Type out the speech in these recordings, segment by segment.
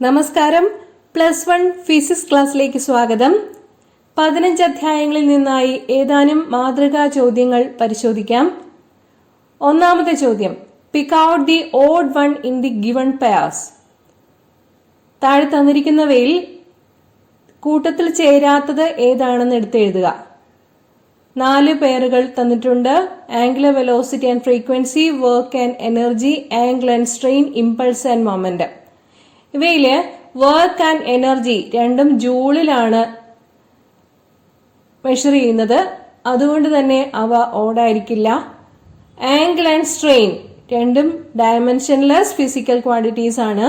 നമസ്കാരം. +1 ഫിസിക്സ് ക്ലാസ്സിലേക്ക് സ്വാഗതം. 15 അധ്യായങ്ങളിൽ നിന്നായി ഏതാനും മാതൃകാ ചോദ്യങ്ങൾ പരിശോധിക്കാം. ഒന്നാമത്തെ ചോദ്യം, pick out the odd one in the given pairs. താഴെ തന്നിരിക്കുന്നവയിൽ കൂട്ടത്തിൽ ചേരാത്തത് ഏതാണെന്ന് എടുത്തെഴുതുക. 4 പേരുകൾ തന്നിട്ടുണ്ട്. Angular velocity and frequency, work and energy, angle and strain, impulse and momentum. ഇവയില് വർക്ക് ആൻഡ് എനർജി രണ്ടും ജൂളിലാണ് മെഷർ ചെയ്യുന്നത്, അതുകൊണ്ട് തന്നെ അവ ഓടായിരിക്കില്ല. ആംഗിൾ ആൻഡ് സ്ട്രെയിൻ രണ്ടും ഡയമെൻഷൻലെസ് ഫിസിക്കൽ ക്വാണ്ടിറ്റീസ് ആണ്.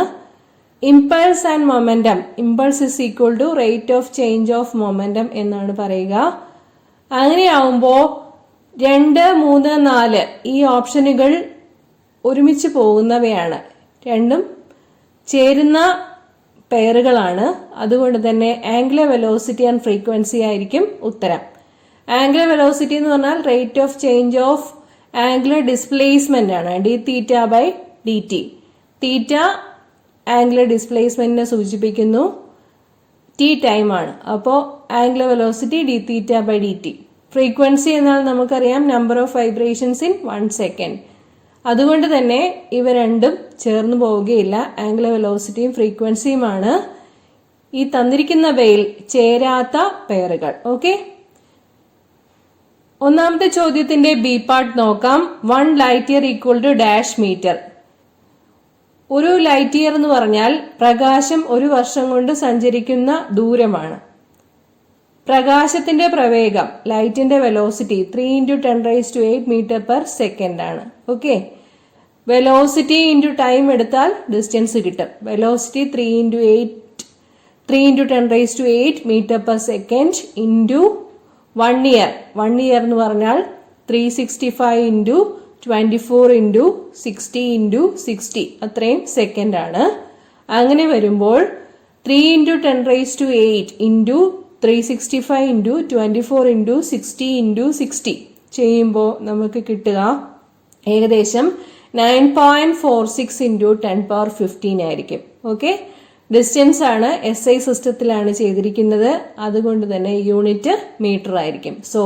Impulse and momentum, impulse is equal to rate of change of momentum എന്നാണ് പറയുക. അങ്ങനെയാവുമ്പോ 2, 3, 4 ഈ ഓപ്ഷനുകൾ ഒരുമിച്ച് പോകുന്നവയാണ്, രണ്ടും ചേരുന്ന പെയറുകളാണ്. അതുകൊണ്ട് തന്നെ ആംഗുലർ വെലോസിറ്റി ആൻഡ് ഫ്രീക്വൻസി ആയിരിക്കും ഉത്തരം. ആംഗുലർ വെലോസിറ്റി എന്ന് പറഞ്ഞാൽ rate of change of angular displacement ആണ്, d(θ/dt). തീറ്റ ആംഗുലർ ഡിസ്പ്ലേസ്മെന്റിനെ സൂചിപ്പിക്കുന്നു, t ടൈം ആണ്. അപ്പോൾ ആംഗുലർ വെലോസിറ്റി d(θ/dt). ഫ്രീക്വൻസി എന്നാൽ നമുക്കറിയാം number of vibrations in 1 second. അതുകൊണ്ട് തന്നെ ഇവ രണ്ടും ചേർന്ന് പോവുകയില്ല. ആംഗുലർ വെലോസിറ്റിയും ഫ്രീക്വൻസിയുമാണ് ഈ തന്നിരിക്കുന്നവയിൽ ചേരാത്ത പെയറുകൾ. ഓക്കെ, ഒന്നാമത്തെ ചോദ്യത്തിന്റെ ബി പാർട്ട് നോക്കാം. 1 light year equal to dash metre. ഒരു ലൈറ്റ് ഇയർ എന്ന് പറഞ്ഞാൽ പ്രകാശം 1 വർഷം കൊണ്ട് സഞ്ചരിക്കുന്ന ദൂരമാണ്. പ്രകാശത്തിന്റെ പ്രവേഗം, ലൈറ്റിന്റെ വെലോസിറ്റി 3 × 10⁸ മീറ്റർ/സെക്കൻഡ് ആണ്. ഓക്കെ, വെലോസിറ്റി ഇൻറ്റു ടൈം എടുത്താൽ ഡിസ്റ്റൻസ് കിട്ടും. Velocity 3 × 10⁸ metre per second into 1 year. 1 year എന്ന് പറഞ്ഞാൽ 365 × 24 × 60 × 60 അത്രയും സെക്കൻഡ് ആണ്. അങ്ങനെ വരുമ്പോൾ 3 × 10⁸ ഇൻറ്റു 365 × 24 × 60 × 60 ചെയ്യുമ്പോൾ നമുക്ക് കിട്ടുക ഏകദേശം 9.46 × 10⁻15 ആയിരിക്കും. ഓക്കെ, ഡിസ്റ്റൻസ് ആണ്, SI സിസ്റ്റത്തിലാണ് ചെയ്തിരിക്കുന്നത്, അതുകൊണ്ട് തന്നെ യൂണിറ്റ് മീറ്റർ ആയിരിക്കും. So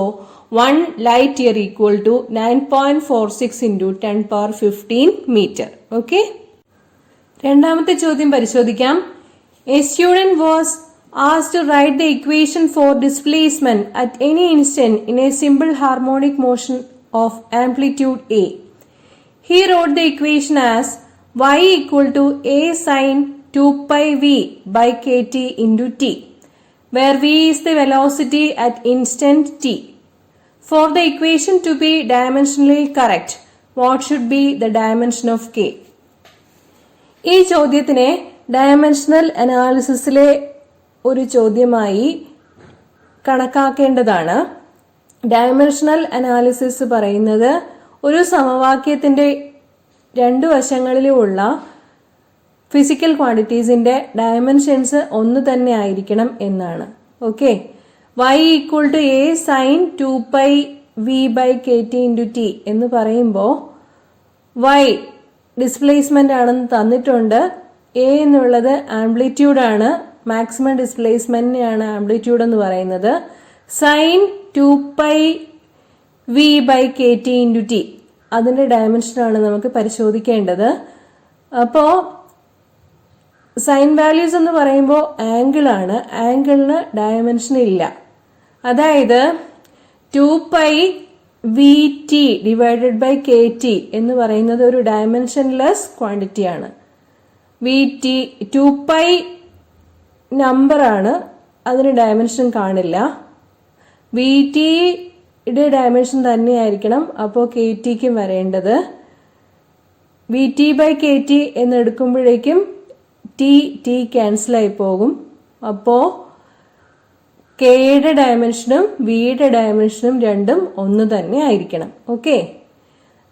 1 light year equal to 9.46 × 10⁻15 metre. Okay, രണ്ടാമത്തെ ചോദ്യം പരിശോധിക്കാം. A student was asked to write the equation for displacement at any instant in a simple harmonic motion of amplitude A. He wrote the equation as y equal to a sin 2πv by kt into t, where v is the velocity at instant t. For the equation to be dimensionally correct, what should be the dimension of k? ഈ ചോദ്യത്തിനെ dimensional അനാലിസിസിലെ ഒരു ചോദ്യമായി കണക്കാക്കേണ്ടതാണ്. Dimensional analysis പറയുന്നത് ഒരു സമവാക്യത്തിന്റെ 2 വശങ്ങളിലുമുള്ള physical ക്വാണ്ടിറ്റീസിന്റെ dimensions ഒന്ന് തന്നെ ആയിരിക്കണം എന്നാണ്. Okay, y equal to a sin 2πv by kt into t എന്ന് പറയുമ്പോൾ y ഡിസ്പ്ലേസ്മെന്റ് ആണെന്ന് തന്നിട്ടുണ്ട്. a എന്നുള്ളത് ആംപ്ലിറ്റ്യൂഡ് ആണ്, മാക്സിമം ഡിസ്പ്ലേസ്മെന്റിനെയാണ് ആംപ്ലിറ്റ്യൂഡ് എന്ന് പറയുന്നത്. Sine 2πv by kt into t അതിന്റെ ഡയമെൻഷനാണ് നമുക്ക് പരിശോധിക്കേണ്ടത്. അപ്പോ സൈൻ വാല്യൂസ് എന്ന് പറയുമ്പോൾ ആംഗിൾ ആണ്, ആംഗിളിന് ഡയമെൻഷൻ ഇല്ല. അതായത് 2πvt ഡിവൈഡഡ് ബൈ kt എന്ന് പറയുന്നത് ഒരു ഡയമെൻഷൻലെസ് ക്വാണ്ടിറ്റി ആണ്. vt 2π നമ്പർ ആണ്, അതിന് ഡയമെൻഷൻ കാണില്ല. vtയുടെ ഡയമെൻഷൻ തന്നെയായിരിക്കണം അപ്പോൾ ktക്കും വരേണ്ടത്. vt/kt എന്ന് എടുക്കുമ്പോഴേക്കും t ക്യാൻസൽ ആയി പോകും. അപ്പോ kയുടെ ഡയമെൻഷനും vയുടെ ഡയമെൻഷനും രണ്ടും ഒന്ന് തന്നെ ആയിരിക്കണം. ഓക്കെ,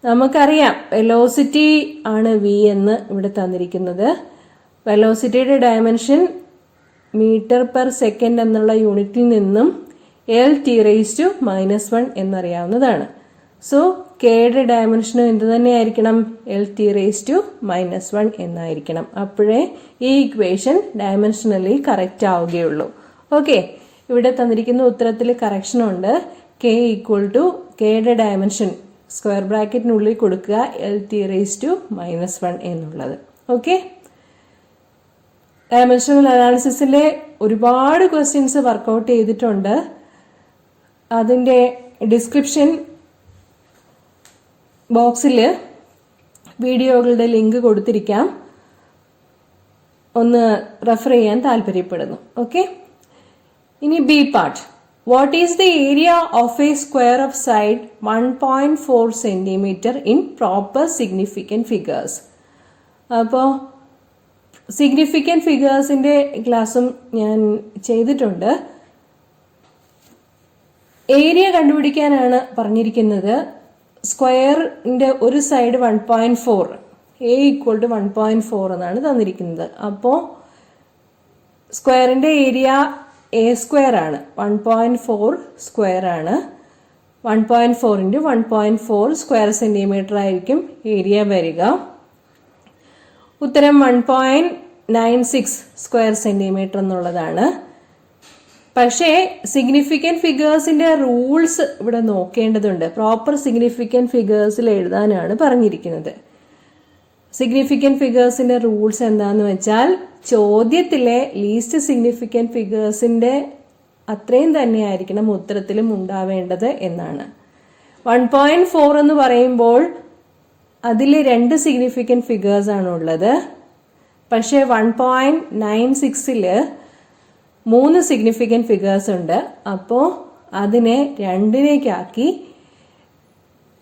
നമുക്കറിയാം വെലോസിറ്റി ആണ് v എന്ന് ഇവിടെ തന്നിരിക്കുന്നത്. വെലോസിറ്റിയുടെ ഡയമെൻഷൻ മീറ്റർ/സെക്കൻഡ് എന്നുള്ള യൂണിറ്റിൽ നിന്നും LT⁻⁻1 എന്നറിയാവുന്നതാണ്. സോ കെയുടെ ഡയമെൻഷനും എന്ത് തന്നെയായിരിക്കണം? LT⁻⁻1 എന്നായിരിക്കണം. അപ്പോഴേ ഈ ഇക്വേഷൻ ഡയമെൻഷനലി കറക്റ്റ് ആവുകയുള്ളൂ. ഓക്കെ, ഇവിടെ തന്നിരിക്കുന്ന ഉത്തരത്തിൽ കറക്ഷൻ ഉണ്ട്. കെയുടെ ഡയമെൻഷൻ സ്ക്വയർ ബ്രാക്കറ്റിനുള്ളിൽ കൊടുക്കുക LT⁻⁻1 എന്നുള്ളത്. ഓക്കെ, ഡയമെൻഷണൽ അനാലിസിസിലെ ഒരുപാട് ക്വസ്റ്റ്യൻസ് വർക്കൗട്ട് ചെയ്തിട്ടുണ്ട്. അതിൻ്റെ ഡിസ്ക്രിപ്ഷൻ ബോക്സിൽ വീഡിയോകളുടെ ലിങ്ക് കൊടുത്തിരിക്കാം, ഒന്ന് റെഫർ ചെയ്യാൻ താല്പര്യപ്പെടുന്നു. ഓക്കെ, ഇനി B part. What is the area of A square of side 1.4 centimetre in proper significant figures? അപ്പോൾ സിഗ്നിഫിക്കൻറ്റ് ഫിഗേഴ്സിന്റെ ക്ലാസ്സും ഞാൻ ചെയ്തിട്ടുണ്ട്. ഏരിയ കണ്ടുപിടിക്കാനാണ് പറഞ്ഞിരിക്കുന്നത്. സ്ക്വയറിന്റെ ഒരു സൈഡ് 1.4, A = 1.4 എന്നാണ് തന്നിരിക്കുന്നത്. അപ്പോൾ സ്ക്വയറിന്റെ ഏരിയ A² ആണ്, 1.4 സ്ക്വയർ ആണ്. 1.4 × 1.4 സ്ക്വയർ സെന്റിമീറ്റർ ആയിരിക്കും ഏരിയ വരിക. ഉത്തരം 1.96 സ്ക്വയർ സെന്റിമീറ്റർ എന്നുള്ളതാണ്. പക്ഷേ സിഗ്നിഫിക്കൻറ്റ് ഫിഗേഴ്സിന്റെ റൂൾസ് ഇവിടെ നോക്കേണ്ടതുണ്ട്. പ്രോപ്പർ സിഗ്നിഫിക്കൻറ്റ് ഫിഗേഴ്സിൽ എഴുതാനാണ് പറഞ്ഞിരിക്കുന്നത്. സിഗ്നിഫിക്കൻറ്റ് ഫിഗേഴ്സിന്റെ റൂൾസ് എന്താന്ന് വെച്ചാൽ, ചോദ്യത്തിലെ ലീസ്റ്റ് സിഗ്നിഫിക്കൻറ്റ് ഫിഗേഴ്സിന്റെ അത്രയും തന്നെയായിരിക്കണം ഉത്തരത്തിലും ഉണ്ടാവേണ്ടത് എന്നാണ്. 1.4 എന്ന് പറയുമ്പോൾ അതിൽ 2 സിഗ്നിഫിക്കൻറ്റ് ഫിഗേഴ്സ് ആണ് ഉള്ളത്. പക്ഷേ 1.96 3 സിഗ്നിഫിക്കൻറ്റ് ഫിഗേഴ്സ് ഉണ്ട്. അപ്പോൾ അതിനെ 2-ലേക്കാക്കി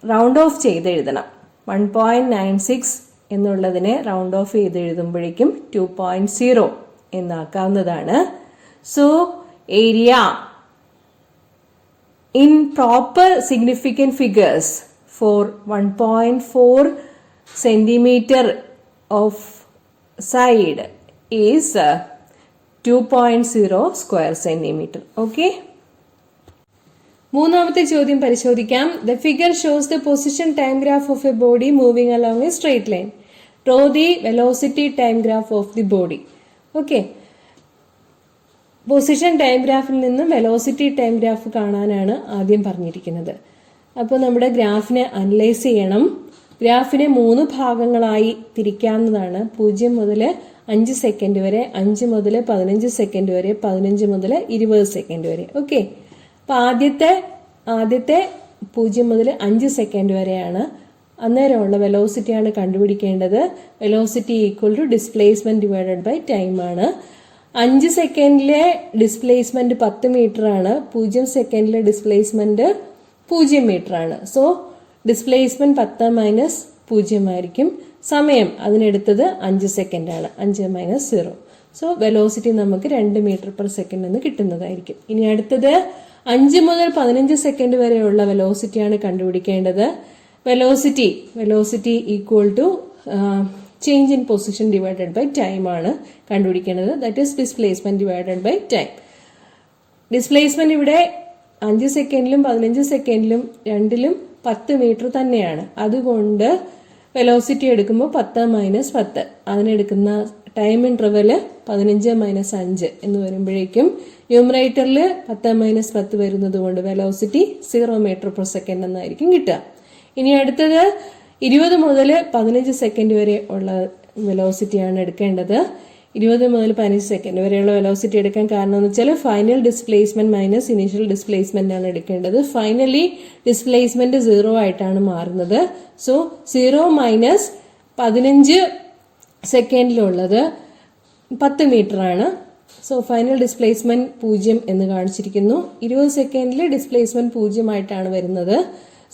റൗണ്ട് ഓഫ് ചെയ്ത് എഴുതണം. 1.96 എന്നുള്ളതിനെ റൗണ്ട് ഓഫ് ചെയ്ത് എഴുതുമ്പോഴേക്കും 2.0 എന്നാക്കാവുന്നതാണ്. So area in proper significant figures for 1.4 centimetre of side is 2.0 square centimetre. Okay, മൂന്നാമത്തെ ചോദ്യം പരിശോധിക്കാം. The figure shows the position time graph of a body moving along a straight line. Draw the velocity time graph of the body. Okay, position time ഗ്രാഫിൽ നിന്നും velocity time graph കാണാനാണ് ആദ്യം പറഞ്ഞിരിക്കുന്നത്. അപ്പോൾ നമ്മുടെ ഗ്രാഫിനെ അനലൈസ് ചെയ്യണം. ഗ്രാഫിനെ 3 ഭാഗങ്ങളായി തിരിക്കാവുന്നതാണ്. 0 മുതൽ 5 സെക്കൻഡ് വരെ, 5 മുതൽ 15 സെക്കൻഡ് വരെ, 15 മുതൽ 20 സെക്കൻഡ് വരെ. ഓക്കെ, അപ്പൊ ആദ്യത്തെ 0 മുതൽ 5 സെക്കൻഡ് വരെയാണ്. അന്നേരമുള്ള വെലോസിറ്റിയാണ് കണ്ടുപിടിക്കേണ്ടത്. Velocity = displacement divided by time ആണ്. 5 സെക്കൻഡിലെ ഡിസ്പ്ലേസ്മെന്റ് 10 മീറ്റർ ആണ്. 0 സെക്കൻഡിലെ ഡിസ്പ്ലേസ്മെന്റ് 0 മീറ്റർ ആണ്. സോ ഡിസ്പ്ലേസ്മെന്റ് 10 - 0 ആയിരിക്കും. സമയം അതിനെടുത്തത് 5 സെക്കൻഡ് ആണ്. 5 - 0. സോ വെലോസിറ്റി നമുക്ക് 2 മീറ്റർ/സെക്കൻഡ് എന്ന് കിട്ടുന്നതായിരിക്കും. ഇനി അടുത്തത് 5 മുതൽ 15 സെക്കൻഡ് വരെയുള്ള വെലോസിറ്റിയാണ് കണ്ടുപിടിക്കേണ്ടത്. Velocity change in position divided by time ആണ് കണ്ടുപിടിക്കേണ്ടത്. That is displacement divided by time. Displacement ഇവിടെ 5 സെക്കൻഡിലും 15 സെക്കൻഡിലും രണ്ടിലും 10 മീറ്റർ തന്നെയാണ്. അതുകൊണ്ട് വെലോസിറ്റി എടുക്കുമ്പോൾ 10 - 10, അതിനെടുക്കുന്ന ടൈം ഇന്റർവെല് 15 - 5 എന്ന് വരുമ്പോഴേക്കും ന്യൂമറേറ്ററിൽ 10 - 10 വരുന്നത് കൊണ്ട് വെലോസിറ്റി 0 മീറ്റർ/സെക്കൻഡ് എന്നായിരിക്കും കിട്ടുക. ഇനി അടുത്തത് 20 മുതൽ 15 സെക്കൻഡ് വരെ ഉള്ള വെലോസിറ്റിയാണ് എടുക്കേണ്ടത്. 20 മുതൽ 15 സെക്കൻഡ് വരെയുള്ള വെലോസിറ്റി എടുക്കാൻ കാരണം എന്ന് വെച്ചാൽ final displacement minus initial displacement ആണ് എടുക്കേണ്ടത്. ഫൈനലി ഡിസ്പ്ലേസ്മെന്റ് 0 ആയിട്ടാണ് മാറുന്നത്. സോ 0 - 15 സെക്കൻഡിലുള്ളത് 10 മീറ്റർ ആണ്. സോ ഫൈനൽ ഡിസ്പ്ലേസ്മെന്റ് 0 എന്ന് കാണിച്ചിരിക്കുന്നു. 20 സെക്കൻഡിൽ ഡിസ്പ്ലേസ്മെന്റ് 0 ആയിട്ടാണ് വരുന്നത്.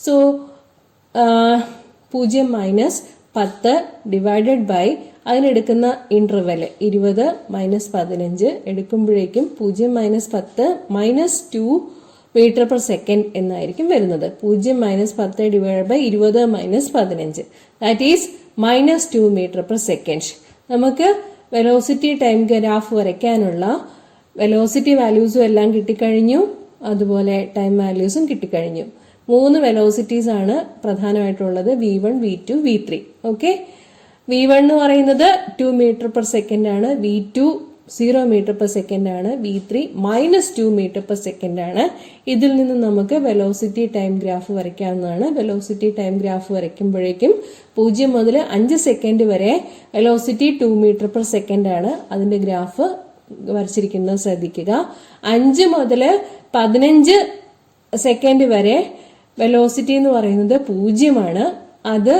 So 0 - 10 divided by അതിനെടുക്കുന്ന interval 20 - 15 എടുക്കുമ്പോഴേക്കും 0 - 10 - 2 metre second എന്നായിരിക്കും വരുന്നത്. 0 - 10 divide by 20 - 15 that is -2 metre second. നമുക്ക് വെലോസിറ്റി ടൈം ഗ്രാഫ് വരയ്ക്കാനുള്ള വെലോസിറ്റി വാല്യൂസും എല്ലാം കിട്ടിക്കഴിഞ്ഞു. അതുപോലെ ടൈം വാല്യൂസും കിട്ടിക്കഴിഞ്ഞു. 3 വെലോസിറ്റീസ് ആണ് പ്രധാനമായിട്ടുള്ളത്, V1, V2, V3. Okay, V1 എന്ന് പറയുന്നത് 2 മീറ്റർ പെർ സെക്കൻഡ് ആണ്, V2 0 മീറ്റർ പെർ സെക്കൻഡ് ആണ്, V3 -2 മീറ്റർ പെർ സെക്കൻഡ് ആണ്. ഇതിൽ നിന്ന് നമുക്ക് വെലോസിറ്റി ടൈം ഗ്രാഫ് വരയ്ക്കാവുന്നതാണ്. വെലോസിറ്റി ടൈം ഗ്രാഫ് വരയ്ക്കുമ്പോഴേക്കും 0 മുതൽ 5 സെക്കൻഡ് വരെ വെലോസിറ്റി 2 മീറ്റർ പെർ സെക്കൻഡ് ആണ്. അതിന്റെ ഗ്രാഫ് വരച്ചിരിക്കുന്നത് ശ്രദ്ധിക്കുക. 5 മുതൽ 15 സെക്കൻഡ് വരെ വെലോസിറ്റി എന്ന് പറയുന്നത് 0 അത്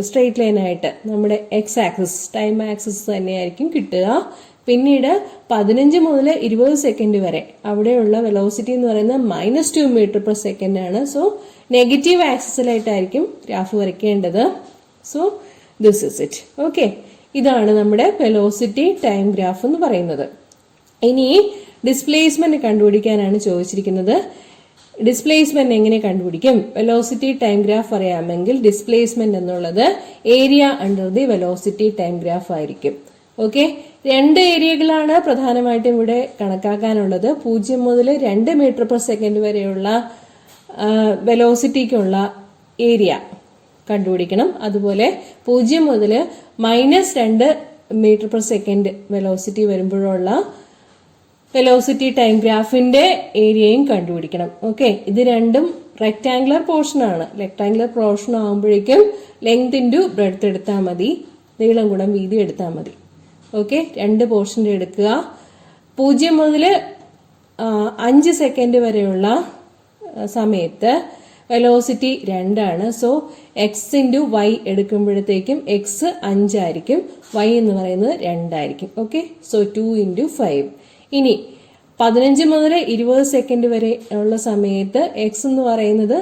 സ്ട്രെയിറ്റ് ലൈൻ ആയിട്ട് നമ്മുടെ എക്സ് ആക്സിസ് ടൈം ആക്സിസ് തന്നെയായിരിക്കും കിട്ടുക. പിന്നീട് 15 മുതൽ 20 സെക്കൻഡ് വരെ അവിടെയുള്ള വെലോസിറ്റി എന്ന് പറയുന്നത് -2 മീറ്റർ പെർ സെക്കൻഡ് ആണ്. സോ നെഗറ്റീവ് ആക്സിസിലായിട്ടായിരിക്കും ഗ്രാഫ് വരയ്ക്കേണ്ടത്. So this is it. Okay, ഇതാണ് നമ്മുടെ വെലോസിറ്റി ടൈം ഗ്രാഫ് എന്ന് പറയുന്നത്. ഇനി ഡിസ്പ്ലേസ്മെന്റ് കണ്ടുപിടിക്കാനാണ് ചോദിച്ചിരിക്കുന്നത്. ഡിസ്പ്ലേസ്മെന്റ് എങ്ങനെ കണ്ടുപിടിക്കും? വെലോസിറ്റി ടൈം ഗ്രാഫ് അറിയാമെങ്കിൽ ഡിസ്പ്ലേസ്മെന്റ് എന്നുള്ളത് area under the velocity time graph ആയിരിക്കും. ഓക്കെ, 2 ഏരിയകളാണ് പ്രധാനമായിട്ടും ഇവിടെ കണക്കാക്കാനുള്ളത്. 0 മുതൽ 2 മീറ്റർ പെർ സെക്കൻഡ് വരെയുള്ള വെലോസിറ്റിക്കുള്ള ഏരിയ കണ്ടുപിടിക്കണം. അതുപോലെ 0 മുതൽ -2 മീറ്റർ പെർ സെക്കൻഡ് വെലോസിറ്റി വരുമ്പോഴുള്ള വെലോസിറ്റി ടൈം ഗ്രാഫിന്റെ ഏരിയയും കണ്ടുപിടിക്കണം. ഓക്കെ, ഇത് രണ്ടും റെക്ടാംഗുലർ പോർഷൻ ആണ്. റെക്ടാംഗുലർ പോർഷൻ ആകുമ്പോഴേക്കും ലെങ്ത് ഇൻറ്റു ബ്രെഡ്ത്ത് എടുത്താൽ മതി, നീളം ഗുണം വീതി എടുത്താൽ മതി. ഓക്കെ, 2 പോർഷൻ്റെ എടുക്കുക. 0 മുതൽ 5 സെക്കൻഡ് വരെയുള്ള സമയത്ത് വെലോസിറ്റി 2 ആണ്. സോ എക്സ് ഇൻറ്റു വൈ എടുക്കുമ്പോഴത്തേക്കും എക്സ് 5 ആയിരിക്കും, വൈ എന്ന് പറയുന്നത് 2 ആയിരിക്കും. Okay, so 2 × 5. ഇനി 15 മുതൽ 20 സെക്കൻഡ് വരെ ഉള്ള സമയത്ത് എക്സ് എന്ന് പറയുന്നത്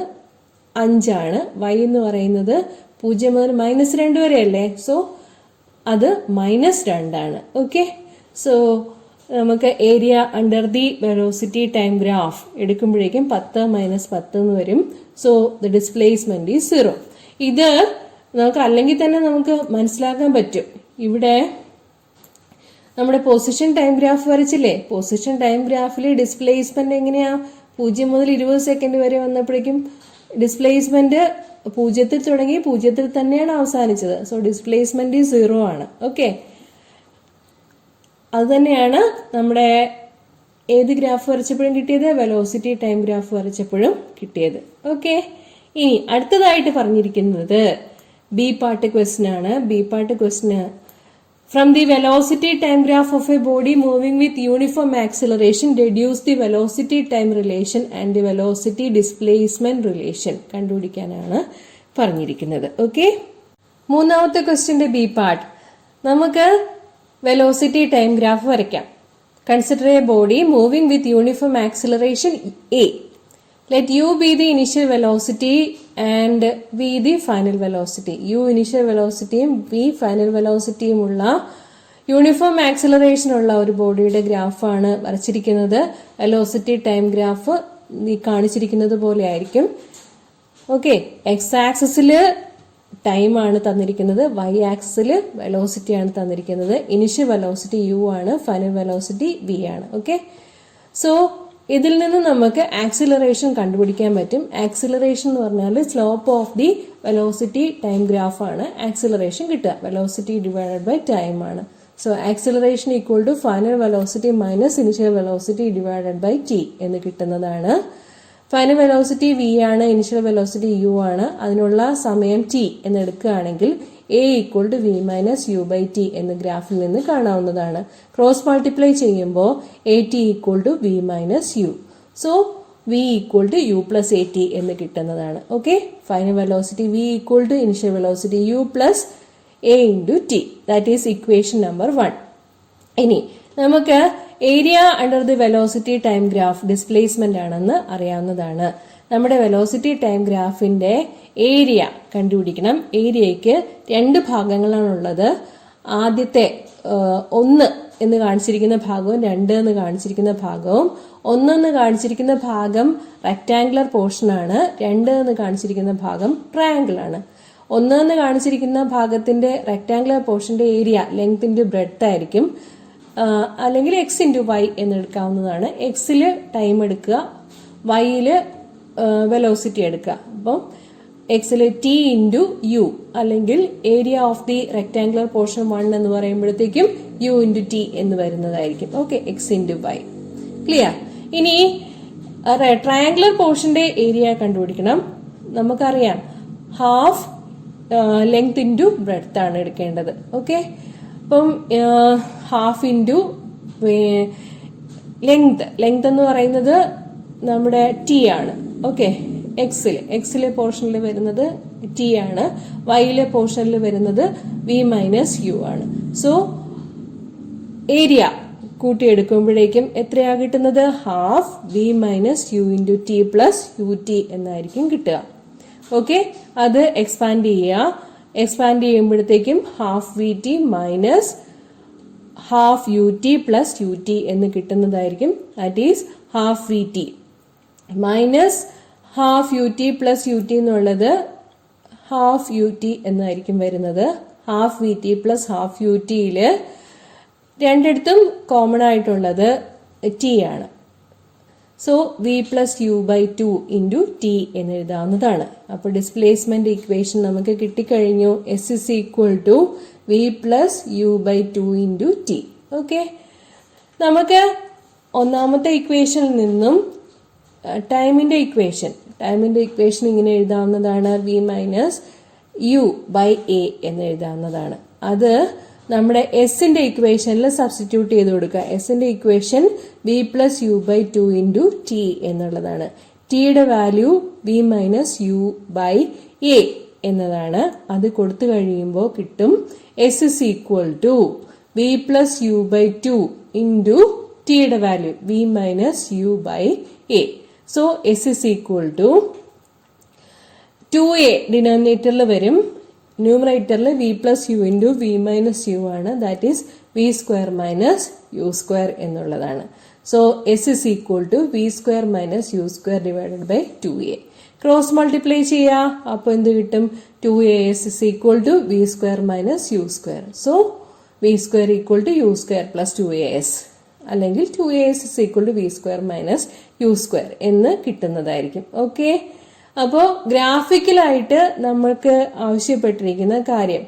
5 ആണ്, വൈ എന്ന് പറയുന്നത് 0 മുതൽ -2 വരെ അല്ലേ, സോ അത് -2 ആണ്. ഓക്കെ, സോ നമുക്ക് area under the velocity time graph എടുക്കുമ്പോഴേക്കും 10 - 10 എന്ന് വരും. So the displacement is 0. ഇത് നമുക്ക് അല്ലെങ്കിൽ തന്നെ നമുക്ക് മനസ്സിലാക്കാൻ പറ്റും. ഇവിടെ നമ്മുടെ പൊസിഷൻ ടൈം ഗ്രാഫ് വരച്ചില്ലേ, പൊസിഷൻ ടൈം ഗ്രാഫിൽ ഡിസ്പ്ലേസ്മെന്റ് എങ്ങനെയാ? 0 മുതൽ 20 സെക്കൻഡ് വരെ വന്നപ്പോഴേക്കും ഡിസ്പ്ലേസ്മെന്റ് 0-ൽ തുടങ്ങി 0-ൽ തന്നെയാണ് അവസാനിച്ചത്. സോ ഡിസ്പ്ലേസ്മെന്റ് 0 ആണ്. ഓക്കെ, അത് തന്നെയാണ് നമ്മുടെ ഏത് ഗ്രാഫ് വരച്ചപ്പോഴും കിട്ടിയത്, വെലോസിറ്റി ടൈം ഗ്രാഫ് വരച്ചപ്പോഴും കിട്ടിയത്. ഓക്കെ, ഇനി അടുത്തതായിട്ട് പറഞ്ഞിരിക്കുന്നത് ബി പാർട്ട് ക്വസ്റ്റ്യൻ ആണ്. B part question From the velocity time graph of a body moving with uniform acceleration, deduce the velocity time relation and the velocity displacement relation. കണ്ടുപിടിക്കാനാണ് പറഞ്ഞിരിക്കുന്നത്. Okay, മൂന്നാമത്തെ ക്വസ്റ്റ്യന്റെ B part. നമുക്ക് velocity time graph വരയ്ക്കാം. Consider A body moving with uniform acceleration A. Let u be the initial velocity and v the final velocity. u initial velocityയും v final velocityയും ഉള്ള uniform acceleration ഉള്ള ഒരു ബോഡിയുടെ ഗ്രാഫാണ് വരച്ചിരിക്കുന്നത്. Velocity time graph കാണിച്ചിരിക്കുന്നത് പോലെ ആയിരിക്കും. Okay, X ആക്സിസിൽ time ആണ് തന്നിരിക്കുന്നത്, വൈ ആക്സിസിൽ വെലോസിറ്റി ആണ് തന്നിരിക്കുന്നത്. ഇനിഷ്യൽ വെലോസിറ്റി u ആണ്, ഫൈനൽ വെലോസിറ്റി v ആണ്. ഓക്കെ, സോ ഇതിൽ നിന്ന് നമുക്ക് ആക്സിലറേഷൻ കണ്ടുപിടിക്കാൻ പറ്റും. ആക്സിലറേഷൻ എന്ന് പറഞ്ഞാൽ slope of the velocity time graph ആണ് ആക്സിലറേഷൻ കിട്ടുക. വെലോസിറ്റി ഡിവൈഡഡ് ബൈ ടൈം ആണ്. So acceleration equal to final velocity minus initial velocity divided by T എന്ന് കിട്ടുന്നതാണ്. ഫൈനൽ വെലോസിറ്റി v ആണ്, ഇനിഷ്യൽ വെലോസിറ്റി u ആണ്. അതിനുള്ള സമയം t എന്ന് എടുക്കുകയാണെങ്കിൽ a equal to v minus u by T എന്ന് ഗ്രാഫിൽ നിന്ന് കാണാവുന്നതാണ്. ക്രോസ് മൾട്ടിപ്ലൈ ചെയ്യുമ്പോൾ at equal to v minus u. So v equal to u plus at എന്ന് കിട്ടുന്നതാണ്. Okay, final velocity v equal to initial velocity u plus a into T. That is equation number 1. ഇനി നമുക്ക് area under the velocity time graph displacement ആണെന്ന് അറിയാവുന്നതാണ്. നമ്മുടെ velocity time ഗ്രാഫിന്റെ area കണ്ടുപിടിക്കണം. ഏരിയയ്ക്ക് 2 ഭാഗങ്ങളാണുള്ളത്. ആദ്യത്തെ 1 എന്ന് കാണിച്ചിരിക്കുന്ന ഭാഗവും 2 എന്ന് കാണിച്ചിരിക്കുന്ന ഭാഗവും. 1 എന്ന് കാണിച്ചിരിക്കുന്ന ഭാഗം റെക്ടാംഗുലർ പോർഷൻ ആണ്, 2 എന്ന് കാണിച്ചിരിക്കുന്ന ഭാഗം ട്രയാങ്കിൾ ആണ്. 1 എന്ന് കാണിച്ചിരിക്കുന്ന ഭാഗത്തിന്റെ റെക്ടാംഗുലർ പോർഷന്റെ ഏരിയ ലെങ്ത് ഇൻറ്റു ബ്രെഡ്ത്ത് ആയിരിക്കും, അല്ലെങ്കിൽ എക്സ് ഇൻറ്റു വൈ എന്ന് എടുക്കാവുന്നതാണ്. എക്സിൽ ടൈം എടുക്കുക, വൈയിൽ വെലോസിറ്റി എടുക്കുക. അപ്പം എക്സിലെ ടി ഇൻറ്റു യു അല്ലെങ്കിൽ area of the rectangular portion 1 എന്ന് പറയുമ്പോഴത്തേക്കും യു ഇൻറ്റു ടി എന്ന് വരുന്നതായിരിക്കും. Okay, X into Y. Clear? ഇനി ട്രയാംഗുലർ പോർഷന്റെ ഏരിയ കണ്ടുപിടിക്കണം. നമുക്കറിയാം ഹാഫ് ലെങ്ത് ഇൻറ്റു ബ്രെഡ്ത്ത് ആണ് എടുക്കേണ്ടത്. ഓക്കെ, അപ്പം ഹാഫ് ഇൻറ്റു ലെങ്ത് എന്ന് പറയുന്നത് നമ്മുടെ ടി ആണ്. ഓക്കെ, എക്സിലെ പോർഷനിൽ വരുന്നത് ടി ആണ്, വൈയിലെ പോർഷനിൽ വരുന്നത് വി മൈനസ് യു ആണ്. സോ ഏരിയ കൂട്ടിയെടുക്കുമ്പോഴേക്കും എത്രയാ കിട്ടുന്നത്? Half V minus U into T plus U T എന്നായിരിക്കും കിട്ടുക. ഓക്കെ, അത് എക്സ്പാൻഡ് ചെയ്യുമ്പോഴത്തേക്കും half V T minus half U T plus U T എന്ന് കിട്ടുന്നതായിരിക്കും. That is half V T minus half U T plus U T എന്നുള്ളത് half U T എന്നായിരിക്കും വരുന്നത്. Half V T plus half U ടിയില് രണ്ടിടത്തും common ആയിട്ടുള്ളത് T ആണ്. So V plus U by 2 into T എന്ന് എഴുതാവുന്നതാണ്. അപ്പോൾ ഡിസ്പ്ലേസ്മെന്റ് ഇക്വേഷൻ നമുക്ക് കിട്ടിക്കഴിഞ്ഞു. S is equal to V plus U by 2 into T. Okay, നമുക്ക് ഒന്നാമത്തെ ഇക്വേഷനിൽ നിന്നും ടൈമിന്റെ ഇക്വേഷൻ ഇങ്ങനെ എഴുതാവുന്നതാണ്. V minus U by A എന്ന് എഴുതാവുന്നതാണ്. അത് നമ്മുടെ എസിന്റെ ഇക്വേഷനിൽ സബ്സ്റ്റിറ്റ്യൂട്ട് ചെയ്ത് കൊടുക്കുക. എസിന്റെ equation V plus U by 2 into T എന്നുള്ളതാണ്. ടിയുടെ value V minus U by A എന്നതാണ്. അത് കൊടുത്തു കഴിയുമ്പോൾ കിട്ടും S is equal to V plus U by 2 into ടിയുടെ value V minus U by A. So S is equal to 2a ഡിനോമിനേറ്ററിൽ വരും, ന്യൂമറേറ്ററിൽ V plus U into V minus U ആണ്. That is V square minus U square എന്നുള്ളതാണ്. So S is equal to V square minus U square divided by 2a. Cross multiply ചെയ്യാം. അപ്പോൾ എന്ത് കിട്ടും? 2as is equal to V square minus U square. So V square equal to U square plus 2as അല്ലെങ്കിൽ 2as is equal to V square minus U square എന്ന് കിട്ടുന്നതായിരിക്കും. Okay, അപ്പോൾ ഗ്രാഫിക്കലായിട്ട് നമ്മൾക്ക് ആവശ്യപ്പെട്ടിരിക്കുന്ന കാര്യം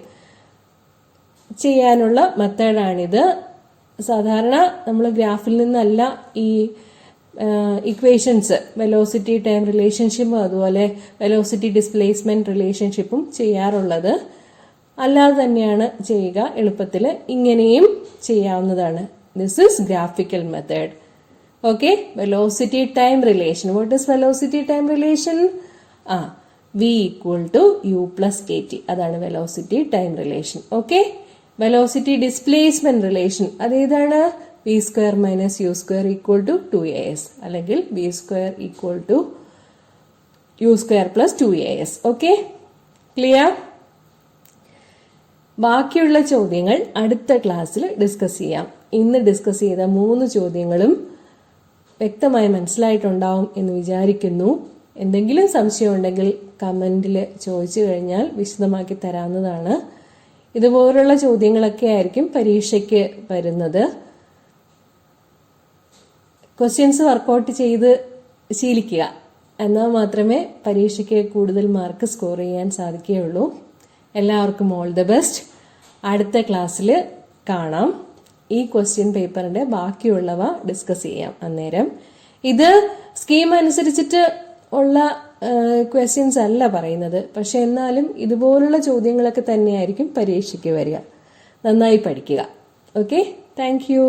ചെയ്യാനുള്ള മെത്തേഡാണിത്. സാധാരണ നമ്മൾ ഗ്രാഫിൽ നിന്നല്ല ഈ ഇക്വേഷൻസ് വെലോസിറ്റി ടൈം റിലേഷൻഷിപ്പും അതുപോലെ വെലോസിറ്റി ഡിസ്പ്ലേസ്മെന്റ് റിലേഷൻഷിപ്പും ചെയ്യാറുള്ളത്. അല്ലാതെ തന്നെയാണ് ചെയ്യുക. എളുപ്പത്തിൽ ഇങ്ങനെയും ചെയ്യാവുന്നതാണ്. This is graphical method. Okay, velocity time relation. What is velocity time relation? V equal to U plus K T. അതാണ് velocity time relation. Okay, velocity displacement relation അതേതാണ്? V square minus U square equal to 2as അല്ലെങ്കിൽ V square equal to U square plus 2as. Okay, clear? ബാക്കിയുള്ള ചോദ്യങ്ങൾ അടുത്ത ക്ലാസ്സിൽ discuss ചെയ്യാം. ഇന്ന് discuss ചെയ്ത 3 ചോദ്യങ്ങളും വ്യക്തമായി മനസ്സിലായിട്ടുണ്ടാവും എന്ന് വിചാരിക്കുന്നു. എന്തെങ്കിലും സംശയം ഉണ്ടെങ്കിൽ കമന്റിൽ ചോദിച്ചു കഴിഞ്ഞാൽ വിശദമാക്കി തരാവുന്നതാണ്. ഇതുപോലുള്ള ചോദ്യങ്ങളൊക്കെ ആയിരിക്കും പരീക്ഷയ്ക്ക് വരുന്നത്. ക്വസ്റ്റ്യൻസ് വർക്കൗട്ട് ചെയ്ത് ശീലിക്കുക. എന്നാൽ മാത്രമേ പരീക്ഷയ്ക്ക് കൂടുതൽ മാർക്ക് സ്കോർ ചെയ്യാൻ സാധിക്കുകയുള്ളൂ. എല്ലാവർക്കും ഓൾ ദ ബെസ്റ്റ്. അടുത്ത ക്ലാസ്സിൽ കാണാം. ഈ ക്വസ്റ്റ്യൻ പേപ്പറിന്റെ ബാക്കിയുള്ളവ ഡിസ്കസ് ചെയ്യാം അന്നേരം. ഇത് സ്കീം അനുസരിച്ചിട്ട് ഉള്ള ക്വസ്റ്റ്യൻസ് അല്ല പറയുന്നത്. പക്ഷെ എന്നാലും ഇതുപോലുള്ള ചോദ്യങ്ങളൊക്കെ തന്നെയായിരിക്കും പരീക്ഷയ്ക്ക് വരിക. നന്നായി പഠിക്കുക. Okay, thank you.